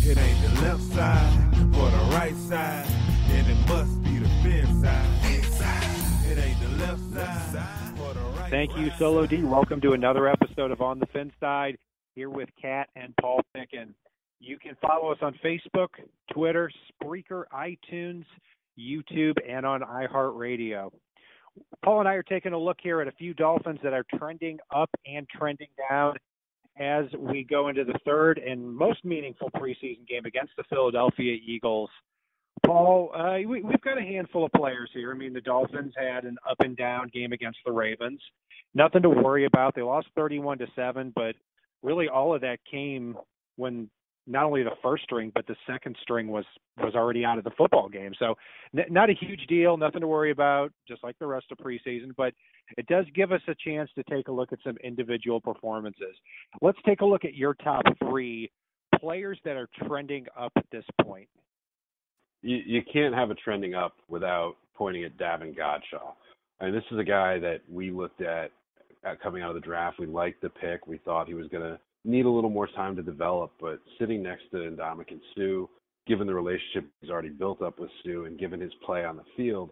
It ain't the left side or the right side, then it must be the FinSide. It ain't the left side or the right. Thank you, Solo D. Welcome to another episode of On The FinSide, here with Kat and Paul Picken. You can follow us on Facebook, Twitter, Spreaker, iTunes, YouTube, and on iHeartRadio. Paul and I are taking a look here at a few Dolphins that are trending up and trending down as we go into the third and most meaningful preseason game against the Philadelphia Eagles. Paul, we've got a handful of players here. I mean, the Dolphins had an up and down game against the Ravens. Nothing to worry about. They lost 31-7, but really all of that came when not only the first string, but the second string was already out of the football game. So not a huge deal, nothing to worry about, just like the rest of preseason, but it does give us a chance to take a look at some individual performances. Let's take a look at your top three players that are trending up at this point. You can't have a trending up without pointing at Davin Godchaux. I mean, this is a guy that we looked at coming out of the draft. We liked the pick. We thought he was going to need a little more time to develop, but sitting next to Ndamukong Suh, given the relationship he's already built up with Suh and given his play on the field,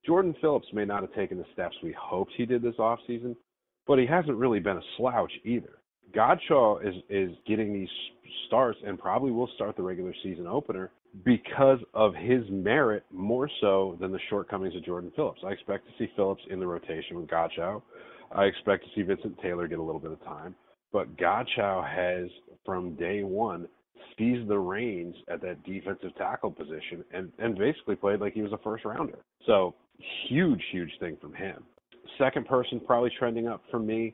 Jordan Phillips may not have taken the steps we hoped he did this offseason, but he hasn't really been a slouch either. Godchaux is getting these starts and probably will start the regular season opener because of his merit more so than the shortcomings of Jordan Phillips. I expect to see Phillips in the rotation with Godchaux. I expect to see Vincent Taylor get a little bit of time. But Godchaux has, from day one, seized the reins at that defensive tackle position and basically played like he was a first-rounder. So, huge thing from him. Second person probably trending up for me,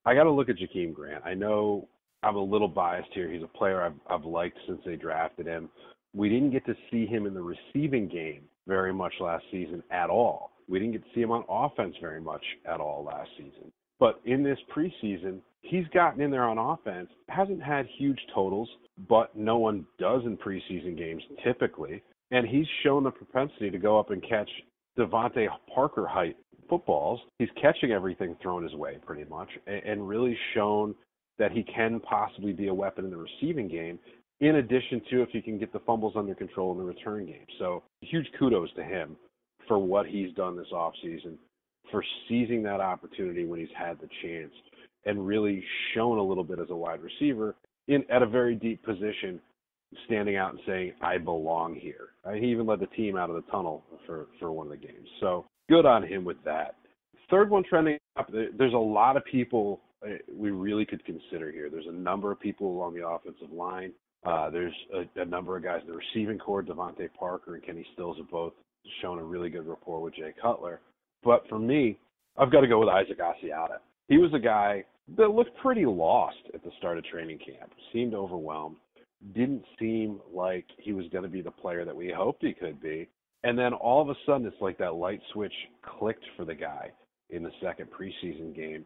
I got to look at Jakeem Grant. I know I'm a little biased here. He's a player I've liked since they drafted him. We didn't get to see him in the receiving game very much last season at all. We didn't get to see him on offense very much at all last season. But in this preseason, he's gotten in there on offense, hasn't had huge totals, but no one does in preseason games typically. And he's shown the propensity to go up and catch Devontae Parker height footballs. He's catching everything thrown his way pretty much and really shown that he can possibly be a weapon in the receiving game, in addition to if he can get the fumbles under control in the return game. So huge kudos to him for what he's done this offseason, for seizing that opportunity when he's had the chance and really shown a little bit as a wide receiver at a very deep position, standing out and saying, I belong here. He even led the team out of the tunnel for one of the games. So good on him with that. Third one trending up, there's a lot of people we really could consider here. There's a number of people along the offensive line. There's a number of guys in the receiving corps. Devontae Parker and Kenny Stills have both shown a really good rapport with Jay Cutler. But for me, I've got to go with Isaac Asiata. He was a guy that looked pretty lost at the start of training camp, seemed overwhelmed, didn't seem like he was going to be the player that we hoped he could be. And then all of a sudden, it's like that light switch clicked for the guy in the second preseason game.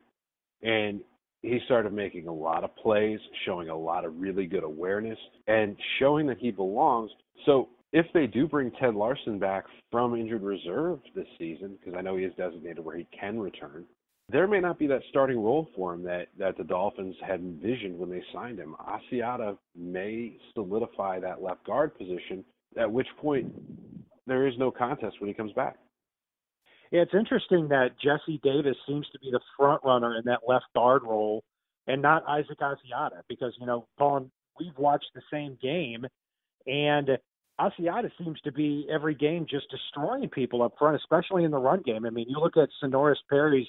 And he started making a lot of plays, showing a lot of really good awareness, and showing that he belongs. So if they do bring Ted Larson back from injured reserve this season, because I know he is designated where he can return, there may not be that starting role for him that the Dolphins had envisioned when they signed him. Asiata may solidify that left guard position, at which point there is no contest when he comes back. Yeah, it's interesting that Jesse Davis seems to be the front runner in that left guard role and not Isaac Asiata because, Paul, we've watched the same game, and Asiata seems to be every game just destroying people up front, especially in the run game. I mean, you look at Sonoris Perry's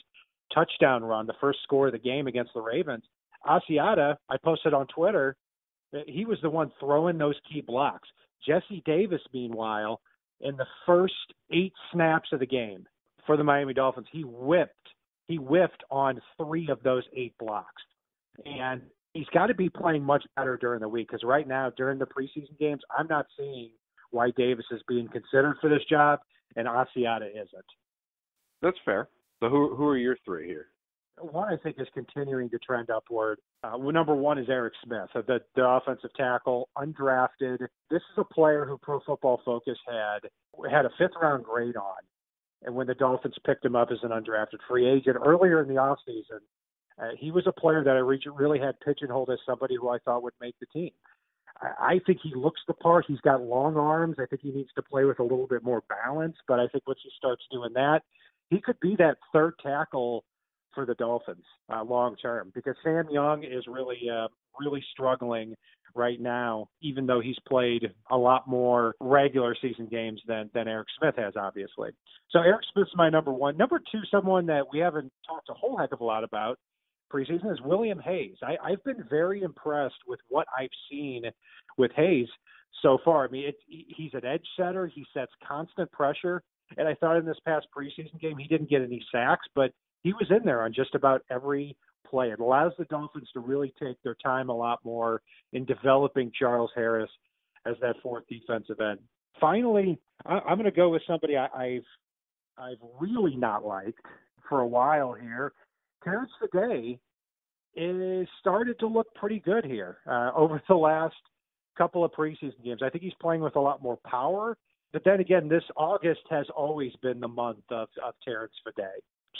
touchdown run, the first score of the game against the Ravens. Asiata, I posted on Twitter, that he was the one throwing those key blocks. Jesse Davis, meanwhile, in the first 8 snaps of the game for the Miami Dolphins, he whiffed on 3 of those 8 blocks. And he's got to be playing much better during the week because right now, during the preseason games, I'm not seeing why Davis is being considered for this job and Asiata isn't. That's fair. So who are your 3 here? One, I think, is continuing to trend upward. Number 1 is Eric Smith, the offensive tackle, undrafted. This is a player who Pro Football Focus had a 5th-round grade on. And when the Dolphins picked him up as an undrafted free agent earlier in the offseason, he was a player that I really had pigeonholed as somebody who I thought would make the team. I think he looks the part. He's got long arms. I think he needs to play with a little bit more balance. But I think once he starts doing that, he could be that third tackle for the Dolphins long term, because Sam Young is really struggling right now, even though he's played a lot more regular season games than Eric Smith has, obviously. So Eric Smith's my number one. Number two, someone that we haven't talked a whole heck of a lot about preseason, is William Hayes. I've been very impressed with what I've seen with Hayes so far. I mean, he's an edge setter. He sets constant pressure. And I thought in this past preseason game, he didn't get any sacks, but he was in there on just about every play. It allows the Dolphins to really take their time a lot more in developing Charles Harris as that fourth defensive end. Finally, I'm going to go with somebody I've really not liked for a while here. Terrence Fede is started to look pretty good here over the last couple of preseason games. I think he's playing with a lot more power. But then again, this August has always been the month of Terrence Fede.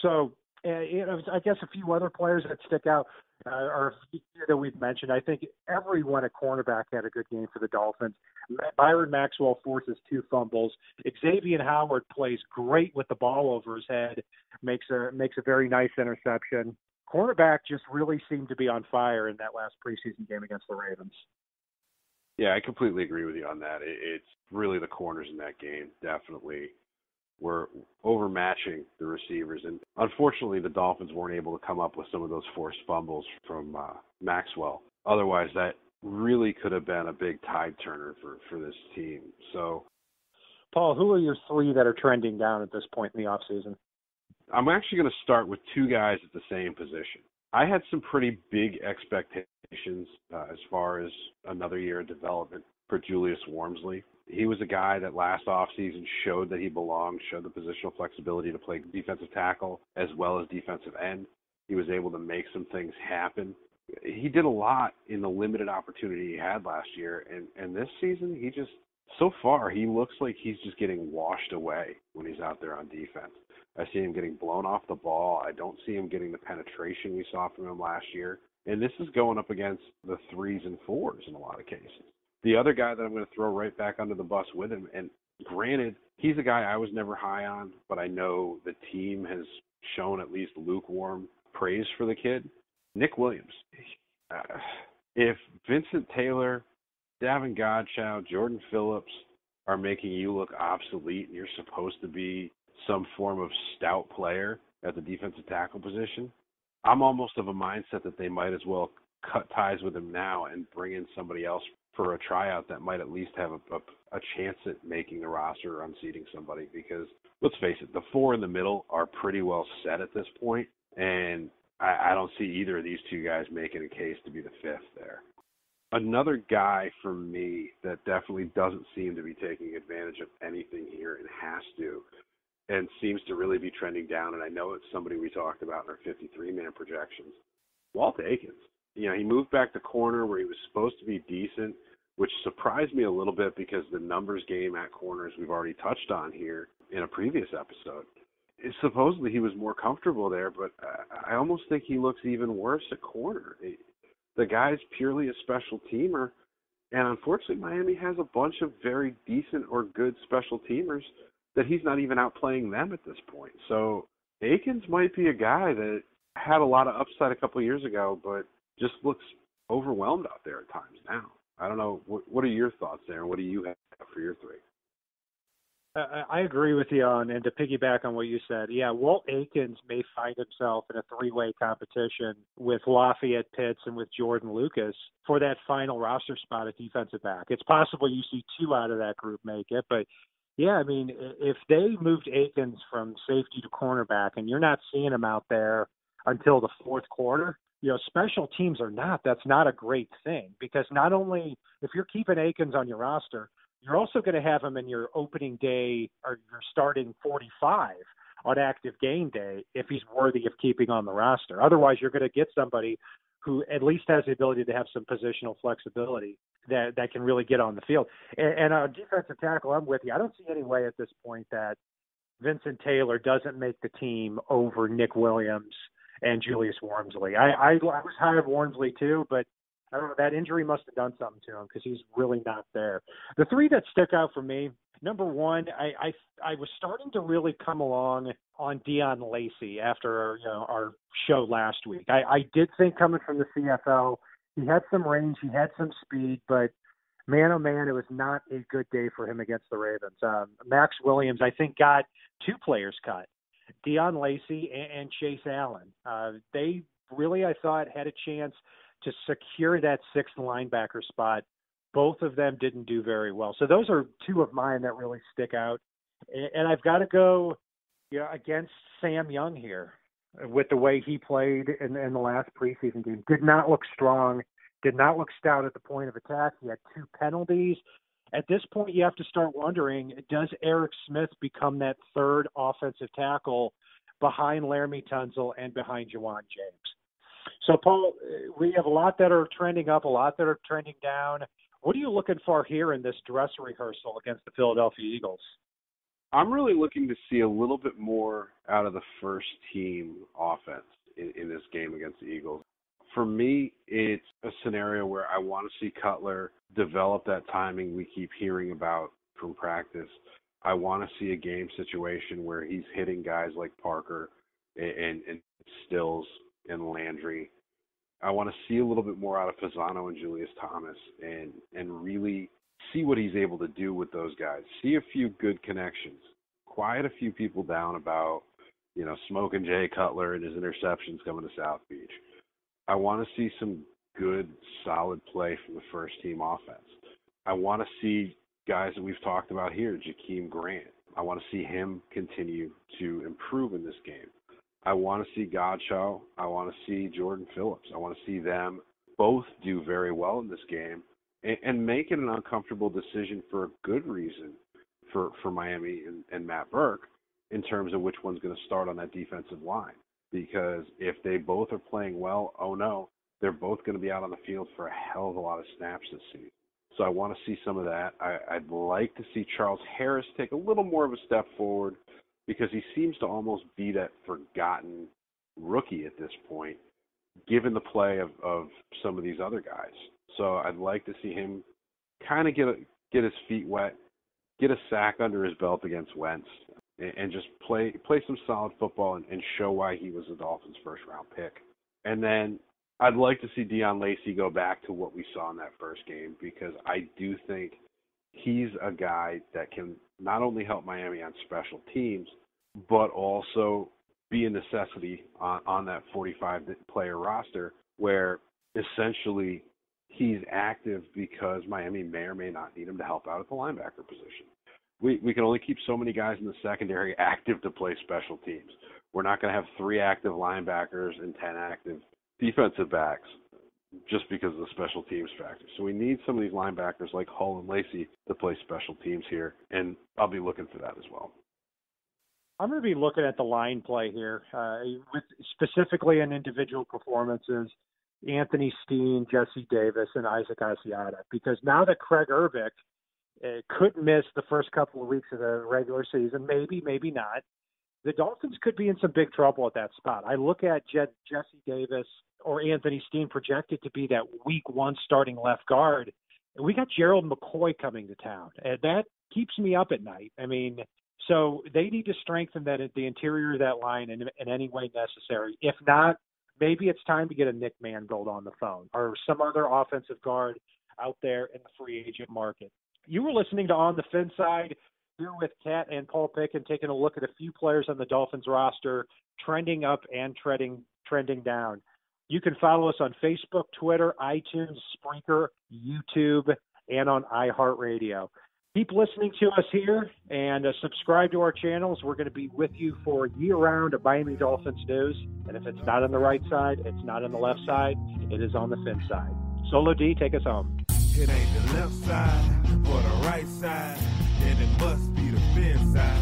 So, I guess a few other players that stick out are that we've mentioned. I think everyone at cornerback had a good game for the Dolphins. Byron Maxwell forces 2 fumbles. Xavier Howard plays great with the ball over his head, makes a very nice interception. Cornerback just really seemed to be on fire in that last preseason game against the Ravens. Yeah, I completely agree with you on that. It's really the corners in that game definitely were overmatching the receivers. And unfortunately, the Dolphins weren't able to come up with some of those forced fumbles from Maxwell. Otherwise, that really could have been a big tide turner for this team. So, Paul, who are your 3 that are trending down at this point in the offseason? I'm actually going to start with 2 guys at the same position. I had some pretty big expectations as far as another year of development for Julius Wormsley. He was a guy that last offseason showed that he belonged, showed the positional flexibility to play defensive tackle as well as defensive end. He was able to make some things happen. He did a lot in the limited opportunity he had last year, and this season so far he looks like he's just getting washed away when he's out there on defense. I see him getting blown off the ball. I don't see him getting the penetration we saw from him last year. And this is going up against the 3s and 4s in a lot of cases. The other guy that I'm going to throw right back under the bus with him, and granted, he's a guy I was never high on, but I know the team has shown at least lukewarm praise for the kid, Nick Williams. If Vincent Taylor, Davin Godchow, Jordan Phillips are making you look obsolete and you're supposed to be some form of stout player at the defensive tackle position, I'm almost of a mindset that they might as well cut ties with him now and bring in somebody else for a tryout that might at least have a chance at making the roster or unseating somebody, because let's face it, the 4 in the middle are pretty well set at this point, and I don't see either of these 2 guys making a case to be the 5th there. Another guy for me that definitely doesn't seem to be taking advantage of anything here and has to, and seems to really be trending down, and I know it's somebody we talked about in our 53-man projections, Walt Aikens. He moved back to corner where he was supposed to be decent, which surprised me a little bit because the numbers game at corners we've already touched on here in a previous episode. Supposedly he was more comfortable there, but I almost think he looks even worse at corner. The guy's purely a special teamer, and unfortunately Miami has a bunch of very decent or good special teamers that he's not even outplaying them at this point. So Aikens might be a guy that had a lot of upside a couple of years ago, but just looks overwhelmed out there at times now. I don't know. What are your thoughts there, and what do you have for your 3? I agree with you on, and to piggyback on what you said, yeah, Walt Aikens may find himself in a 3-way competition with Lafayette Pitts and with Jordan Lucas for that final roster spot at defensive back. It's possible you see 2 out of that group make it, but yeah, I mean, if they moved Aikens from safety to cornerback and you're not seeing him out there until the 4th quarter, special teams or not, that's not a great thing, because not only if you're keeping Aikens on your roster, you're also going to have him in your opening day or your starting 45 on active game day if he's worthy of keeping on the roster. Otherwise, you're going to get somebody who at least has the ability to have some positional flexibility that can really get on the field. And on defensive tackle, I'm with you. I don't see any way at this point that Vincent Taylor doesn't make the team over Nick Williams and Julius Wormsley. I was high on Wormsley too, but I don't know, that injury must have done something to him because he's really not there. The three that stick out for me, number one, I was starting to really come along on Dion Lacey after our show last week. I did think coming from the CFL, he had some range, he had some speed, but man, oh man, it was not a good day for him against the Ravens. Max Williams, I think, got two players cut, Dion Lacey and Chase Allen. They really, I thought, had a chance to secure that sixth linebacker spot. Both of them didn't do very well. So those are two of mine that really stick out. And I've got to go against Sam Young here with the way he played in the last preseason game. Did not look strong, did not look stout at the point of attack. He had two penalties. At this point, you have to start wondering, does Eric Smith become that third offensive tackle behind Laramie Tunsil and behind Juwan James? So, Paul, we have a lot that are trending up, a lot that are trending down. What are you looking for here in this dress rehearsal against the Philadelphia Eagles? I'm really looking to see a little bit more out of the first team offense in this game against the Eagles. For me, it's a scenario where I want to see Cutler develop that timing we keep hearing about from practice. I want to see a game situation where he's hitting guys like Parker and Stills and Landry. I want to see a little bit more out of Fasano and Julius Thomas and really see what he's able to do with those guys. See a few good connections. Quiet a few people down about, smoking Jay Cutler and his interceptions coming to South Beach. I want to see some good, solid play from the first team offense. I want to see guys that we've talked about here, Jakeem Grant. I want to see him continue to improve in this game. I want to see Godshaw. I want to see Jordan Phillips. I want to see them both do very well in this game and make it an uncomfortable decision for a good reason for Miami and Matt Burke in terms of which one's going to start on that defensive line. Because if they both are playing well, oh no, they're both going to be out on the field for a hell of a lot of snaps this season. So I want to see some of that. I'd like to see Charles Harris take a little more of a step forward because he seems to almost be that forgotten rookie at this point, given the play of some of these other guys. So I'd like to see him kind of get his feet wet, get a sack under his belt against Wentz, and just play some solid football and show why he was the Dolphins' first-round pick. And then I'd like to see Dion Lacey go back to what we saw in that first game because I do think he's a guy that can not only help Miami on special teams, but also be a necessity on that 45-player roster where essentially he's active because Miami may or may not need him to help out at the linebacker position. We can only keep so many guys in the secondary active to play special teams. We're not going to have 3 active linebackers and 10 active defensive backs just because of the special teams factor. So we need some of these linebackers like Hull and Lacey to play special teams here, and I'll be looking for that as well. I'm going to be looking at the line play here, with specifically in individual performances, Anthony Steen, Jesse Davis, and Isaac Asiata, because now that Craig Urbick could miss the first couple of weeks of the regular season, maybe not, the Dolphins could be in some big trouble at that spot. I look at Jesse Davis or Anthony Steen projected to be that week 1 starting left guard, and we got Gerald McCoy coming to town, and that keeps me up at night. I mean, so they need to strengthen that at the interior of that line in any way necessary. If not, maybe it's time to get a Nick Mangold on the phone or some other offensive guard out there in the free agent market. You were listening to On the FinSide here with Kat and Paul Picken, taking a look at a few players on the Dolphins roster, trending up and trending down. You can follow us on Facebook, Twitter, iTunes, Spreaker, YouTube, and on iHeartRadio. Keep listening to us here and subscribe to our channels. We're going to be with you for year-round of Miami Dolphins news. And if it's not on the right side, it's not on the left side, it is on the fin side. Solo D, take us home. It ain't the left side or the right side, then it must be the fin side.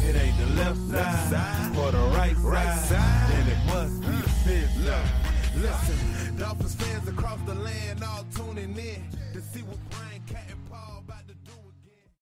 It ain't the left side or the right side, then it must be the fin side. Listen, Dolphins fans across the land all tuning in to see what Brian, Cat, and Paul about to do.